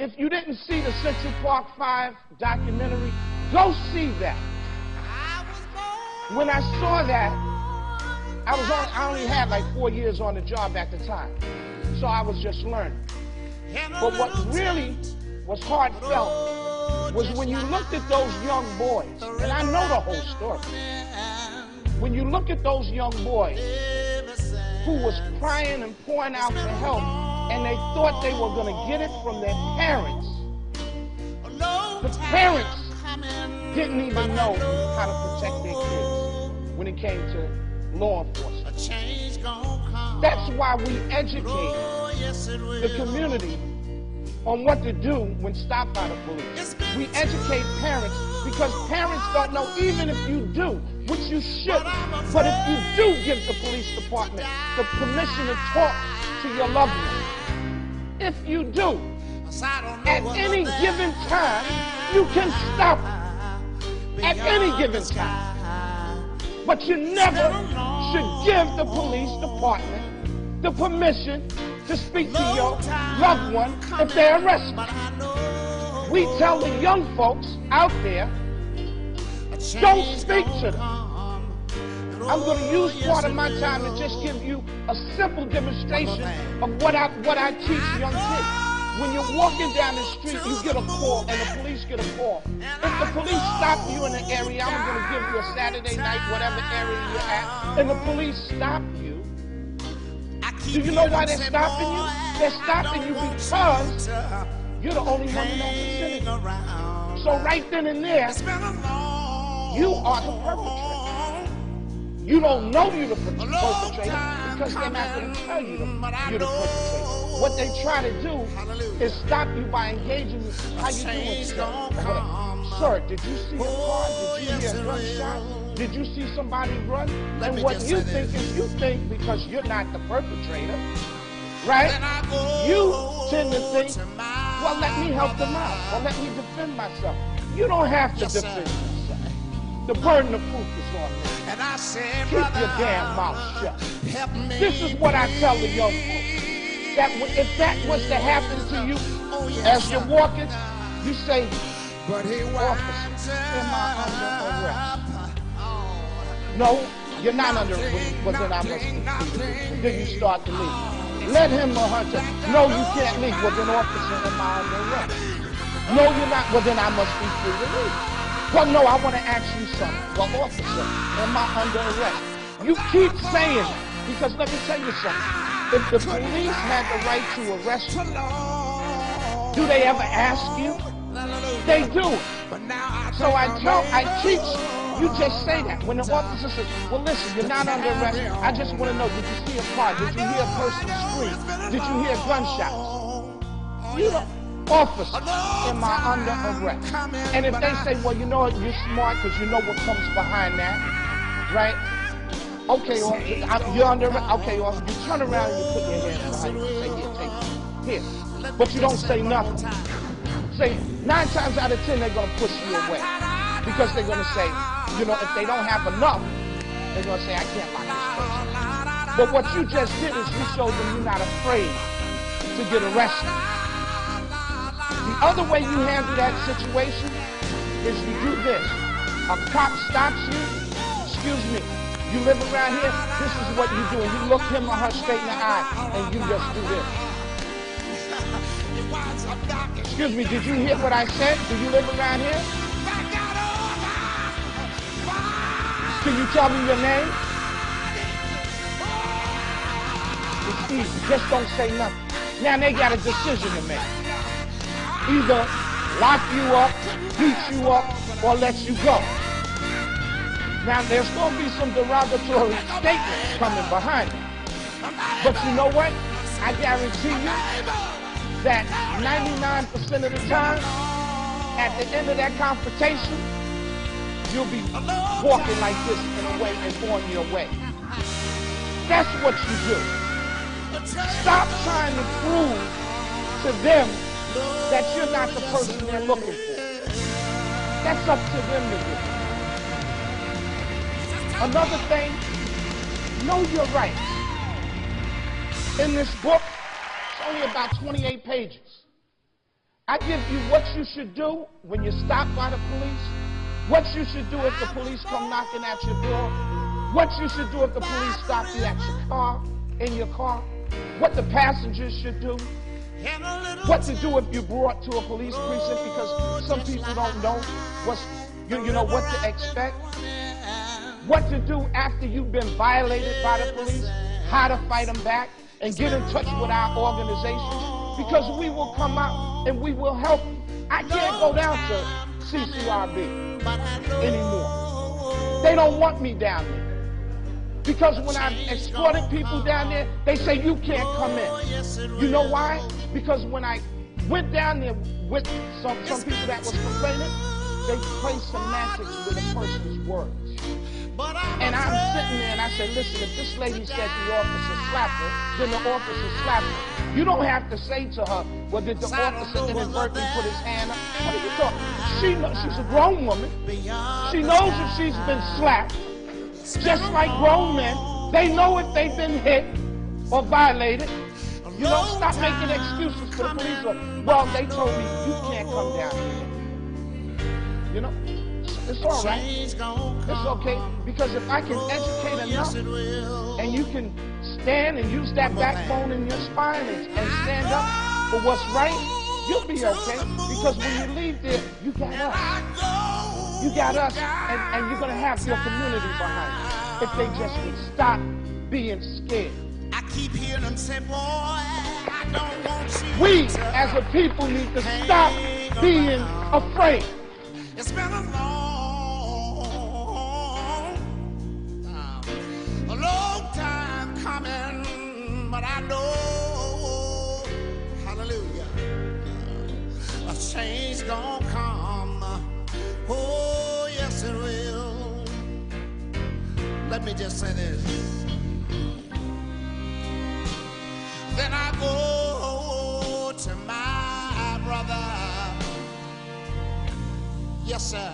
If you didn't see the Central Park 5 documentary, go see that. When I saw that, I only had like 4 years on the job at the time, so I was just learning. But what really was heartfelt was when you looked at those young boys, and I know the whole story. When you look at those young boys who was crying and pouring out for help, and they thought they were going to get it from their parents. The parents didn't even know how to protect their kids when it came to law enforcement. That's why we educate the community on what to do when stopped by the police. We educate parents because parents don't know, even if you do, which you should. But if you do give the police department the permission to talk to your loved one, if you do, at any given time, you can stop it. At any given time. But you never should give the police department the permission to speak to your loved one if they're arrested. We tell the young folks out there, don't speak to them. I'm going to use part of my time to just give you a simple demonstration of what I teach young kids. When you're walking down the street, you get a call, and the police get a call. If the police stop you in an area, I'm going to give you a Saturday night, whatever area you're at, and the police stop you, do you know why they're stopping you? They're stopping you because you're the only one in that vicinity. So right then and there, you are the perpetrator. You don't know you're the perpetrator because they're not going to tell you you're the perpetrator. What they try to do is stop you by engaging with how you doing, sir, did you see a car? Did you hear a gunshot? Did you see somebody run? And what you think is you think because you're not the perpetrator, right? You tend to think, well, let me help them out. Or let me defend myself. You don't have to defend yourself. The burden of proof is on me. Keep your damn mouth shut. This is what I tell the young folks. That if that was to happen to you as you're walking, you say, officer, am I under arrest? No, you're not under arrest. Well, then I must be free. Then you start to leave. Let him or her say, no, you can't leave. Well, then officer, am I under arrest? No, you're not. Well, then I must be free to leave. Well, no, I want to ask you something. Well, officer, am I under arrest? You keep saying it, because let me tell you something. If the police had the right to arrest you, do they ever ask you? They do. So I teach you just say that. When the officer says, well, listen, you're not under arrest. I just want to know, did you see a car? Did you hear a person scream? Did you hear gunshots? You don't. Officer, am I under arrest? And if they say, well, you know what, you're smart because you know what comes behind that, right? Okay, officer, you're under arrest. Okay, officer, you turn around and you put your hands behind you and say, here, take it. Here. But you don't say nothing. Say, 9 times out of 10, they're going to push you away. Because they're going to say, you know, if they don't have enough, they're going to say, I can't lock this person. But what you just did is you showed them you're not afraid to get arrested. The other way you handle that situation is you do this. A cop stops you, excuse me, you live around here, this is what you do. And you look him or her straight in the eye and you just do this. Excuse me, did you hear what I said? Do you live around here? Can you tell me your name? It's easy, just don't say nothing. Now they got a decision to make. Either lock you up, beat you up, or let you go. Now, there's going to be some derogatory statements coming behind it. But you know what? I guarantee you that 99% of the time, at the end of that confrontation, you'll be walking like this in a way and on your way. That's what you do. Stop trying to prove to them that you're not the person they're looking for. That's up to them to do. Another thing, know your rights. In this book, it's only about 28 pages. I give you what you should do when you're stopped by the police, what you should do if the police come knocking at your door, what you should do if the police stop you at your car, in your car, what the passengers should do, what to do if you're brought to a police precinct, because some people don't know what to expect, what to do after you've been violated by the police, how to fight them back, and get in touch with our organizations, because we will come out and we will help you. I can't go down to CCRB anymore. They don't want me down there. Because when I escorted people down there, they say you can't come in. You know why? Because when I went down there with some people that was complaining, they played semantics with a person's words. And I'm sitting there and I said, listen, if this lady said the officer slapped her, then the officer slapped her. You don't have to say to her, well, did the officer inadvertently put his hand up? What are you talking? She's a grown woman. She knows if she's been slapped. Just like grown men, they know if they've been hit or violated. You know, stop making excuses for the police. Well, they told me you can't come down here. You know, it's all right. It's okay, because if I can educate enough and you can stand and use that backbone in your spine and stand up for what's right, you'll be okay. Because when you leave there, you got us. You got us, and you're going to have your community behind you. If they just would stop being scared. I keep hearing them say, boy, I don't want you. We, as a people, need to stop being afraid. It's been a long time coming, but I know, hallelujah, a change gonna come. Oh, yes it will. Let me just say this. Then I go to my brother. Yes, sir.